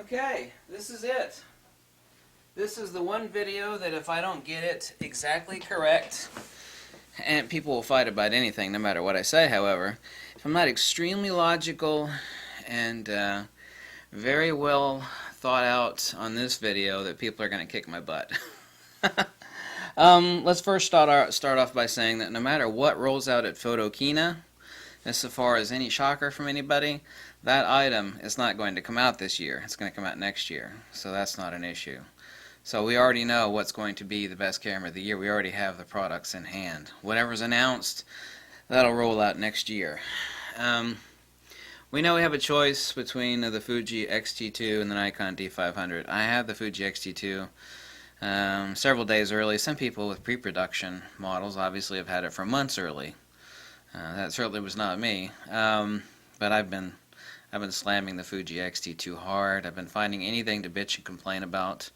Okay, this is it. This is the one video that if I don't get it exactly correct, and people will fight about anything no matter what I say, however, if I'm not extremely logical and very well thought out on this video, that people are going to kick my butt. Let's first start off by saying that no matter what rolls out at Photokina, as far as any shocker from anybody, that item is not going to come out this year. It's going to come out next year, so that's not an issue. So we already know what's going to be the best camera of the year. We already have the products in hand. Whatever's announced, that'll roll out next year. We know we have a choice between the Fuji X-T2 and the Nikon D500. I have the Fuji X-T2 several days early. Some people with pre-production models obviously have had it for months early. That certainly was not me, but I've been slamming the Fuji X-T2 hard. I've been finding anything to bitch and complain about.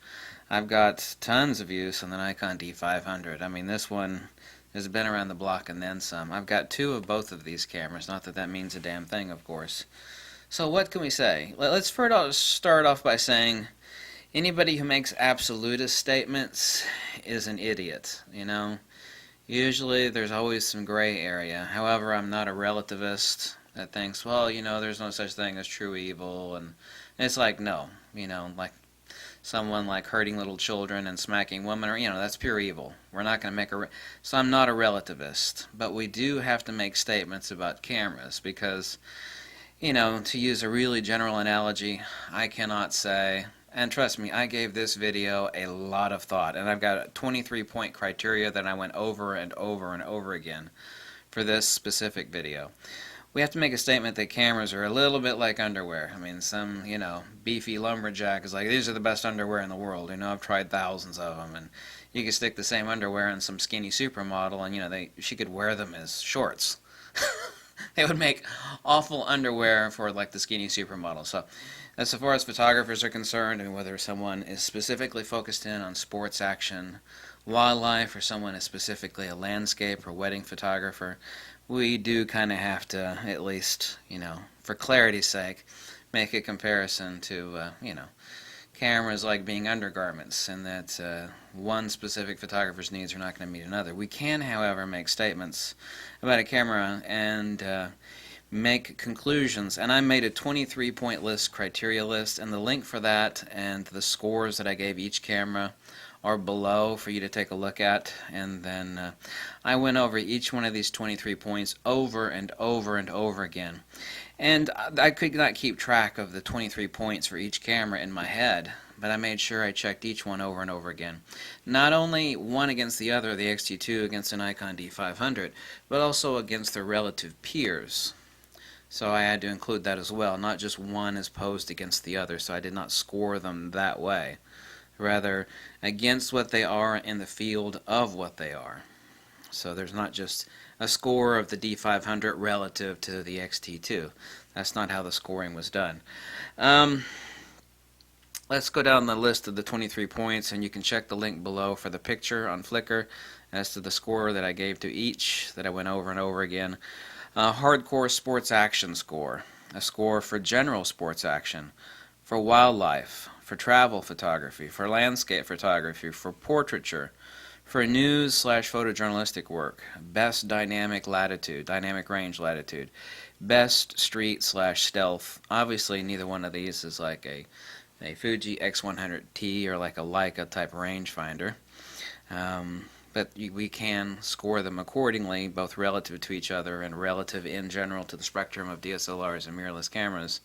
I've got tons of use on the Nikon D500. I mean, this one has been around the block and then some. I've got two of both of these cameras, not that that means a damn thing, of course. So what can we say? Let's first start off by saying anybody who makes absolutist statements is an idiot, you know? Usually there's always some gray area. However, I'm not a relativist that thinks, well, you know, there's no such thing as true evil, and it's like, no, you know, like someone like hurting little children and smacking women, or, you know, that's pure evil. We're not going to make so I'm not a relativist, but we do have to make statements about cameras because, you know, to use a really general analogy, I cannot say, and trust me, I gave this video a lot of thought, and I've got a 23-point criteria that I went over and over and over again for this specific video. We have to make a statement that cameras are a little bit like underwear. I mean, some, you know, beefy lumberjack is like, these are the best underwear in the world. You know, I've tried thousands of them, and you could stick the same underwear in some skinny supermodel, and, you know, she could wear them as shorts. They would make awful underwear for, like, the skinny supermodel. So, as far as photographers are concerned, and whether someone is specifically focused in on sports action, wildlife, or someone is specifically a landscape or wedding photographer, we do kind of have to, at least, you know, for clarity's sake, make a comparison to, you know, cameras like being undergarments, and that one specific photographer's needs are not going to meet another. We can, however, make statements about a camera and make conclusions, and I made a 23-point list, criteria list, and the link for that and the scores that I gave each camera are below for you to take a look at. And then I went over each one of these 23 points over and over and over again, and I could not keep track of the 23 points for each camera in my head, but I made sure I checked each one over and over again, not only one against the other, the X-T2 against the Nikon D500, but also against their relative peers. So I had to include that as well, not just one as posed against the other, so I did not score them that way. Rather, against what they are in the field of what they are. So there's not just a score of the D500 relative to the X-T2. That's not how the scoring was done. Let's go down the list of the 23 points, and you can check the link below for the picture on Flickr as to the score that I gave to each, that I went over and over again. Hardcore sports action score, a score for general sports action, for wildlife, for travel photography, for landscape photography, for portraiture, for news/photojournalistic work, best dynamic latitude, dynamic range latitude, best street/stealth. Obviously, neither one of these is like a Fuji X100T or like a Leica type rangefinder. But we can score them accordingly, both relative to each other and relative in general to the spectrum of DSLRs and mirrorless cameras.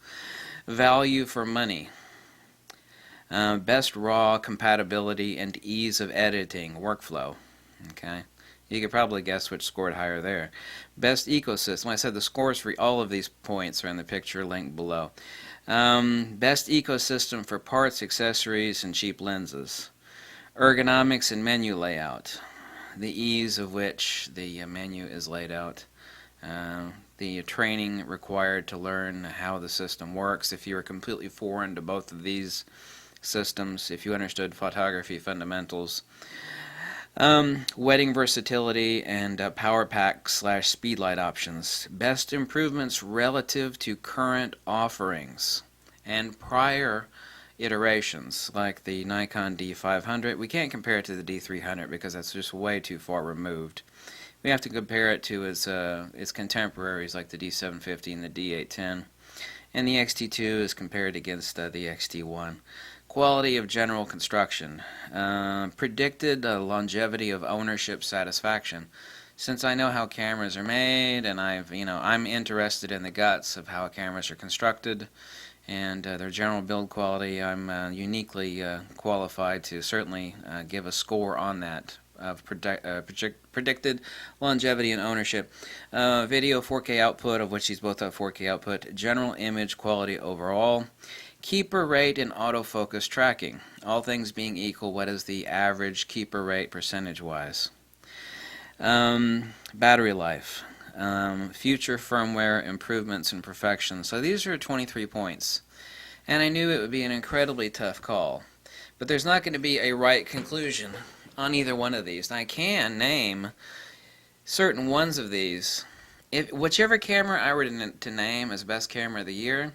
Value for money. Best raw compatibility and ease of editing workflow. Okay, you could probably guess which scored higher there. Best ecosystem. Like I said, the scores for all of these points are in the picture linked below. Best ecosystem for parts, accessories, and cheap lenses. Ergonomics and menu layout. The ease of which the menu is laid out. The training required to learn how the system works. If you are completely foreign to both of these systems, if you understood photography fundamentals. Wedding versatility and power pack / speedlight options. Best improvements relative to current offerings and prior iterations, like the Nikon D500. We can't compare it to the D300 because that's just way too far removed. We have to compare it to its contemporaries like the D750 and the D810. And the X-T2 is compared against the X-T1. Quality of general construction. Predicted longevity of ownership satisfaction. Since I know how cameras are made, and I'm interested in the guts of how cameras are constructed and their general build quality, I'm uniquely qualified to certainly give a score on that of predicted longevity and ownership. Video 4K output, of which he's both have 4K output. General image quality overall. Keeper rate and autofocus tracking. All things being equal, what is the average keeper rate percentage-wise? Battery life. Future firmware improvements and perfection. So these are 23 points. And I knew it would be an incredibly tough call. But there's not going to be a right conclusion on either one of these. And I can name certain ones of these. Whichever camera I were to name as best camera of the year,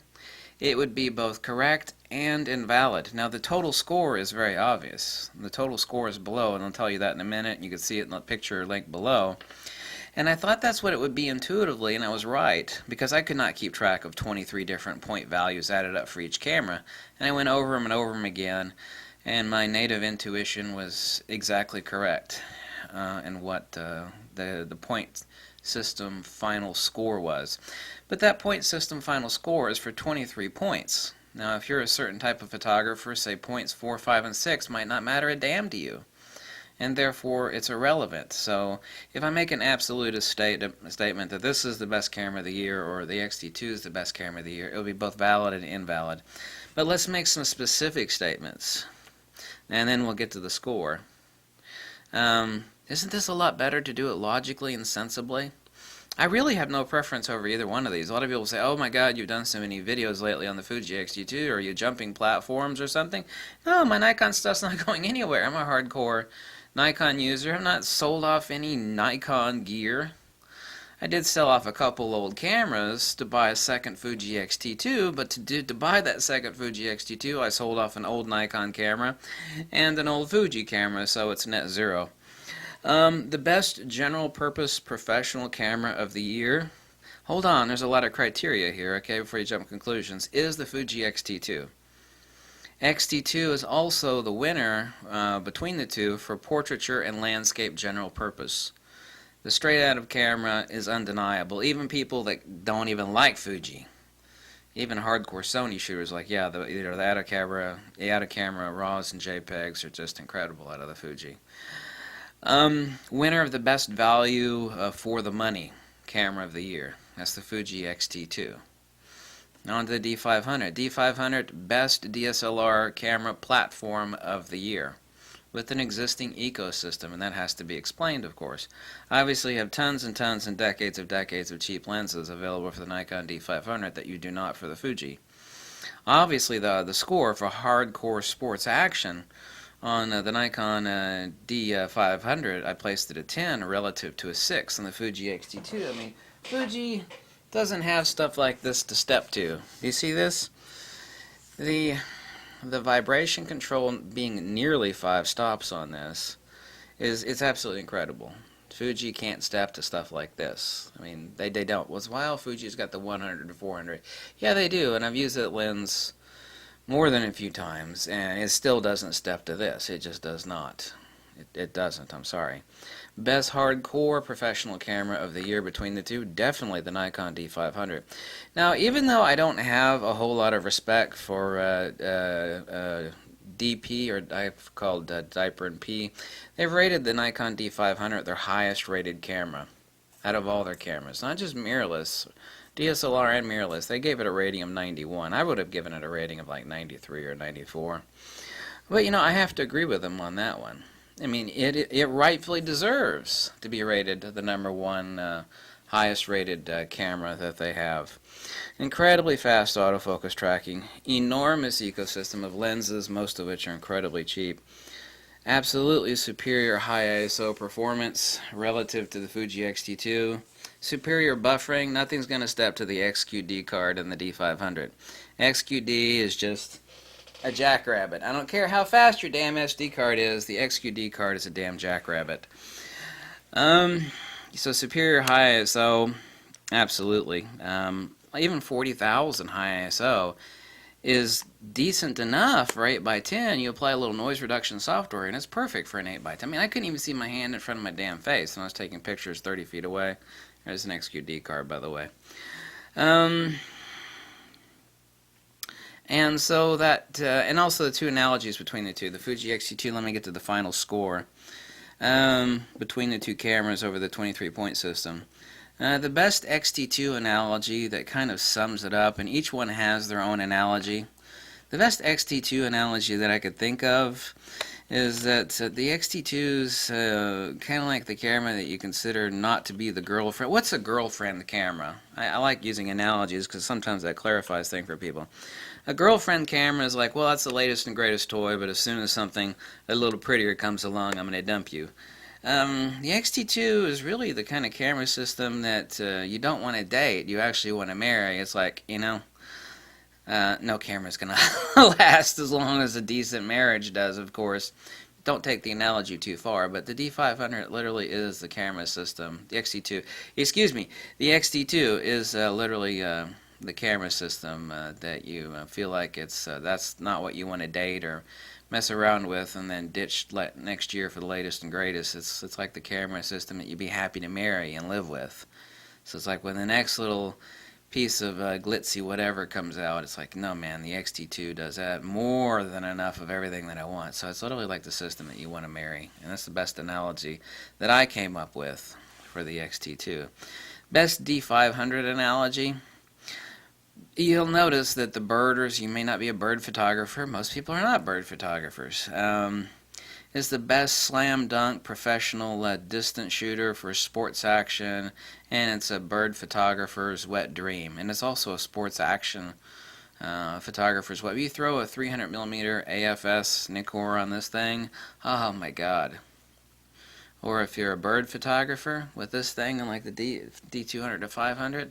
it would be both correct and invalid. Now the total score is very obvious. The total score is below, and I'll tell you that in a minute. You can see it in the picture link below. And I thought that's what it would be intuitively, and I was right, because I could not keep track of 23 different point values added up for each camera. And I went over them and over them again, and my native intuition was exactly correct in what the point system final score was. But that point system final score is for 23 points. Now if you're a certain type of photographer, say points 4, 5, and 6 might not matter a damn to you, and therefore it's irrelevant. So if I make an absolute statement that this is the best camera of the year or the X-T2 is the best camera of the year, it will be both valid and invalid. But let's make some specific statements, and then we'll get to the score. Isn't this a lot better to do it logically and sensibly? I really have no preference over either one of these. A lot of people say, oh my god, you've done so many videos lately on the Fuji X-T2, are you jumping platforms or something? No, my Nikon stuff's not going anywhere. I'm a hardcore Nikon user. I've not sold off any Nikon gear. I did sell off a couple old cameras to buy a second Fuji X-T2, but to buy that second Fuji X-T2 I sold off an old Nikon camera and an old Fuji camera, so it's net zero. The best general purpose professional camera of the year, hold on, there's a lot of criteria here, okay, before you jump to conclusions, is the Fuji X-T2. X-T2 is also the winner between the two for portraiture and landscape general purpose. The straight out of camera is undeniable. Even people that don't even like Fuji, even hardcore Sony shooters, like, yeah, the out of camera RAWs and JPEGs are just incredible out of the Fuji. Winner of the best value for the money camera of the year. That's the Fuji X-T2. Now on to the D500. D500 best DSLR camera platform of the year with an existing ecosystem, and that has to be explained, of course. Obviously you have tons and tons and decades of cheap lenses available for the Nikon D500 that you do not for the Fuji. Obviously the score for hardcore sports action on the Nikon D500, I placed it at 10 relative to a 6 on the Fuji X-T2. I mean, Fuji doesn't have stuff like this to step to. Do you see this? The vibration control being nearly 5 stops on this it's absolutely incredible. Fuji can't step to stuff like this. I mean, they don't. Well, Fuji's got the 100 to 400. Yeah, they do, and I've used that lens more than a few times, and it still doesn't step to this. It just does not. It doesn't, I'm sorry. Best hardcore professional camera of the year between the two, definitely the Nikon D500. Now, even though I don't have a whole lot of respect for DP, or I've called Diaper and P, they've rated the Nikon D500 their highest rated camera out of all their cameras. Not just mirrorless, DSLR and mirrorless. They gave it a rating of 91. I would have given it a rating of like 93 or 94. But, you know, I have to agree with them on that one. I mean, it rightfully deserves to be rated the #1 highest rated camera that they have. Incredibly fast autofocus tracking, enormous ecosystem of lenses, most of which are incredibly cheap. Absolutely superior high ISO performance relative to the Fuji X-T2. Superior buffering, nothing's going to step to the XQD card in the D500. XQD is just a jackrabbit. I don't care how fast your damn SD card is, the XQD card is a damn jackrabbit. So superior high ISO, absolutely. Even 40,000 high ISO is decent enough for 8x10. You apply a little noise reduction software and it's perfect for an 8x10. I mean, I couldn't even see my hand in front of my damn face when I was taking pictures 30 feet away. There's an XQD card, by the way. And so that, and also the two analogies between the two. The Fuji X-T2, let me get to the final score between the two cameras over the 23-point system. The best X-T2 analogy that kind of sums it up, and each one has their own analogy. The best X-T2 analogy that I could think of is that the X-T2's kind of like the camera that you consider not to be the girlfriend. What's a girlfriend camera? I like using analogies because sometimes that clarifies things for people. A girlfriend camera is like, well, that's the latest and greatest toy, but as soon as something a little prettier comes along, I'm going to dump you. The X-T2 is really the kind of camera system that you don't want to date, you actually want to marry. It's like, you know, no camera's going to last as long as a decent marriage does, of course. Don't take the analogy too far, but the D500 literally is the camera system. The X-T2, excuse me, the X-T2 is literally the camera system that you feel like it's that's not what you want to date or mess around with and then ditch next year for the latest and greatest. It's like the camera system that you'd be happy to marry and live with. So it's like when the next little piece of glitzy whatever comes out, it's like, no man, the X-T2 does that more than enough of everything that I want. So it's literally like the system that you want to marry, and that's the best analogy that I came up with for the X-T2. Best D500 analogy. You'll notice that the birders, you may not be a bird photographer, most people are not bird photographers, is the best slam dunk professional distance shooter for sports action, and it's a bird photographer's wet dream, and it's also a sports action photographer's wet. You throw a 300mm AFS Nikkor on this thing, oh my god. Or if you're a bird photographer with this thing and like the D200 to 500,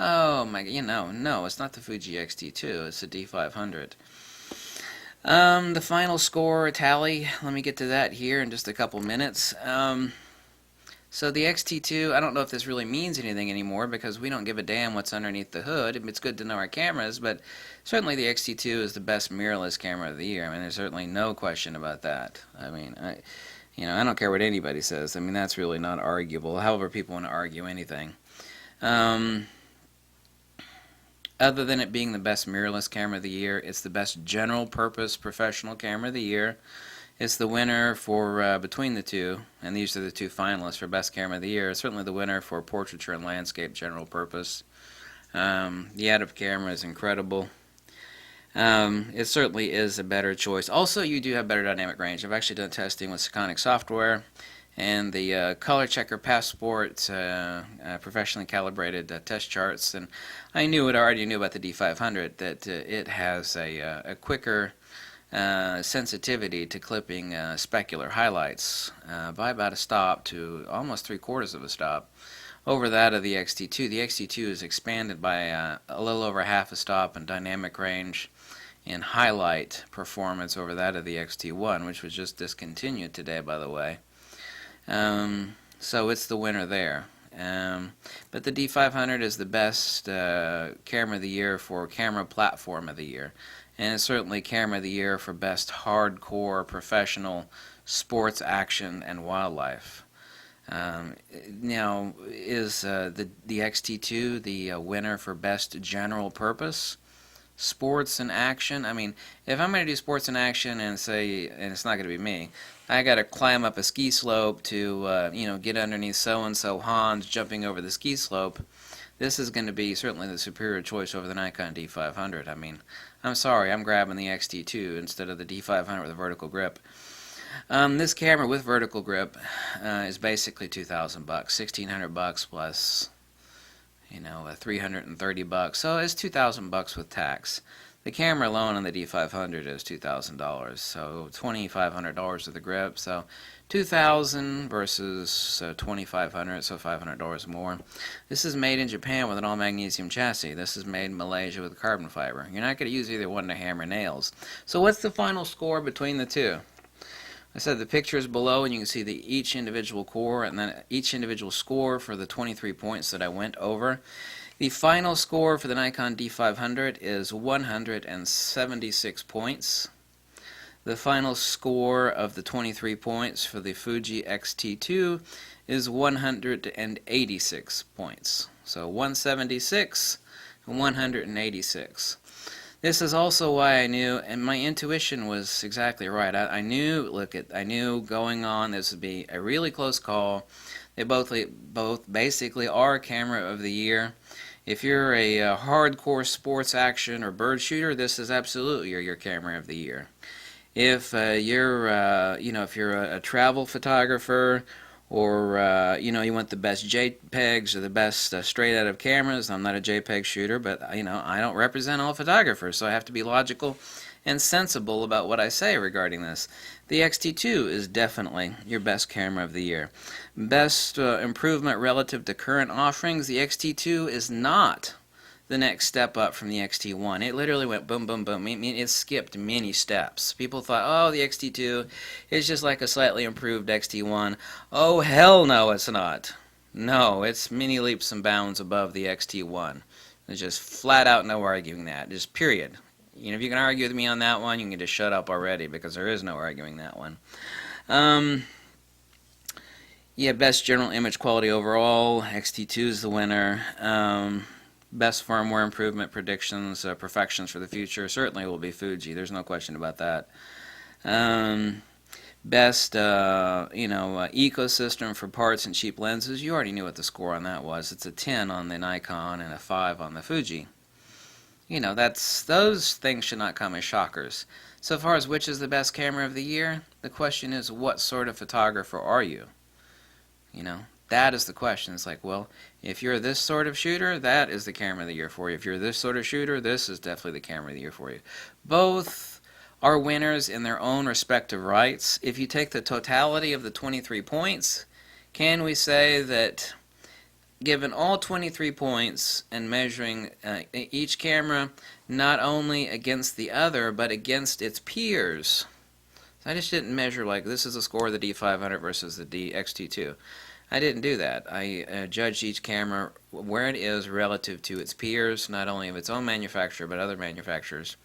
oh my, no, it's not the Fuji X-T2, it's the D500. The final score tally, let me get to that here in just a couple minutes. So the X-T2, I don't know if this really means anything anymore because we don't give a damn what's underneath the hood. It's good to know our cameras, but certainly the X-T2 is the best mirrorless camera of the year. I mean, there's certainly no question about that. I mean, I don't care what anybody says. I mean, that's really not arguable, however people want to argue anything. Other than it being the best mirrorless camera of the year, it's the best general purpose professional camera of the year. It's the winner for between the two, and these are the two finalists for best camera of the year. It's certainly the winner for portraiture and landscape general purpose. The add-up camera is incredible. It certainly is a better choice. Also, you do have better dynamic range. I've actually done testing with Sekonic software, and the Color Checker Passport professionally calibrated test charts, and I already knew about the D500, that it has a quicker sensitivity to clipping specular highlights by about a stop to almost 3/4 of a stop over that of the X-T2. The X-T2 is expanded by a little over half a stop in dynamic range and highlight performance over that of the X-T1, which was just discontinued today, by the way. So it's the winner there. But the D500 is the best camera of the year for camera platform of the year. And it's certainly camera of the year for best hardcore professional sports action and wildlife. Now, is the X-T2 the winner for best general purpose sports and action? I mean, if I'm going to do sports and action and it's not going to be me, I got to climb up a ski slope to, get underneath so-and-so Hans jumping over the ski slope, this is going to be certainly the superior choice over the Nikon D500. I mean, I'm sorry, I'm grabbing the X-T2 instead of the D500 with a vertical grip. This camera with vertical grip is basically $2,000, $1,600 plus, $330. So it's $2,000 with tax. The camera alone on the D500 is $2,000, so $2,500 of the grip, so $2,000 versus $2,500, so $500 more. This is made in Japan with an all-magnesium chassis. This is made in Malaysia with carbon fiber. You're not going to use either one to hammer nails. So what's the final score between the two? I said the picture is below, and you can see each individual core and then each individual score for the 23 points that I went over. The final score for the Nikon D500 is 176 points. The final score of the 23 points for the Fuji X-T2 is 186 points. So 176 and 186. This is also why I knew, and my intuition was exactly right. I knew going on this would be a really close call. They both basically are camera of the year. If you're a hardcore sports action or bird shooter, this is absolutely your camera of the year. If you're a travel photographer, or you want the best JPEGs or the best straight out of cameras. I'm not a JPEG shooter, but I don't represent all photographers, so I have to be logical and sensible about what I say regarding this. The X-T2 is definitely your best camera of the year. Best improvement relative to current offerings, the X-T2 is not the next step up from the X-T1. It literally went boom, boom, boom. I mean, it skipped many steps. People thought, oh, the X-T2 is just like a slightly improved X-T1. Oh, hell no, it's not. No, it's many leaps and bounds above the X-T1. There's just flat out no arguing that. Just period. If you can argue with me on that one, you can just shut up already, because there is no arguing that one. Yeah, best general image quality overall, X-T2 is the winner. Best firmware improvement predictions, perfections for the future, certainly will be Fuji. There's no question about that. Best, ecosystem for parts and cheap lenses. You already knew what the score on that was. It's a 10 on the Nikon and a 5 on the Fuji. Those things should not come as shockers. So far as which is the best camera of the year, the question is, what sort of photographer are you? That is the question. It's like, well, if you're this sort of shooter, that is the camera of the year for you. If you're this sort of shooter, this is definitely the camera of the year for you. Both are winners in their own respective rights. If you take the totality of the 23 points, can we say that given all 23 points and measuring each camera not only against the other, but against its peers? I just didn't measure like this is the score of the D500 versus the X-T2. I didn't do that. I judged each camera where it is relative to its peers, not only of its own manufacturer, but other manufacturers.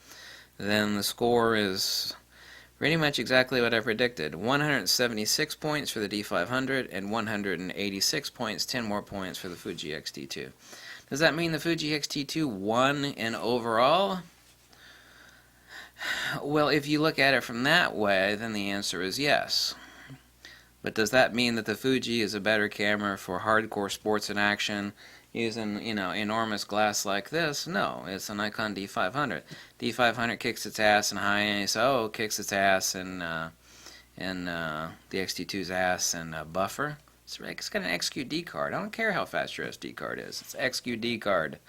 Then the score is pretty much exactly what I predicted. 176 points for the D500 and 186 points, 10 more points for the Fuji X-T2. Does that mean the Fuji X-T2 won in overall? Well, if you look at it from that way, then the answer is yes. But does that mean that the Fuji is a better camera for hardcore sports and action using, enormous glass like this? No, it's a Nikon D500. D500 kicks its ass in high ISO, kicks its ass in the X-T2's ass in buffer. It's got an XQD card. I don't care how fast your SD card is. It's an XQD card.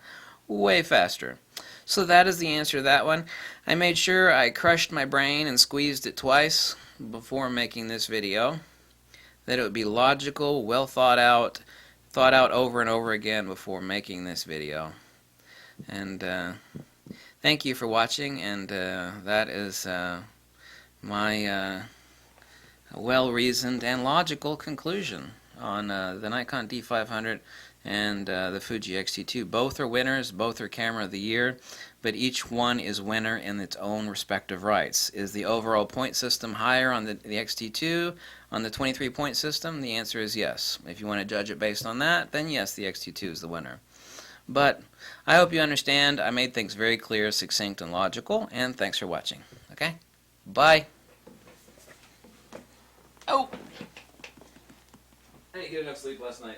Way faster. So that is the answer to that one. I made sure I crushed my brain and squeezed it twice before making this video. That it would be logical, well thought out over and over again before making this video. And thank you for watching, and that is my well-reasoned and logical conclusion on the Nikon D500 and the Fuji X-T2. Both are winners, both are camera of the year, but each one is winner in its own respective rights. Is the overall point system higher on the X-T2, on the 23-point system? The answer is yes. If you want to judge it based on that, then yes, the X-T2 is the winner. But I hope you understand. I made things very clear, succinct, and logical, and thanks for watching. Okay? Bye. Oh! I didn't get enough sleep last night.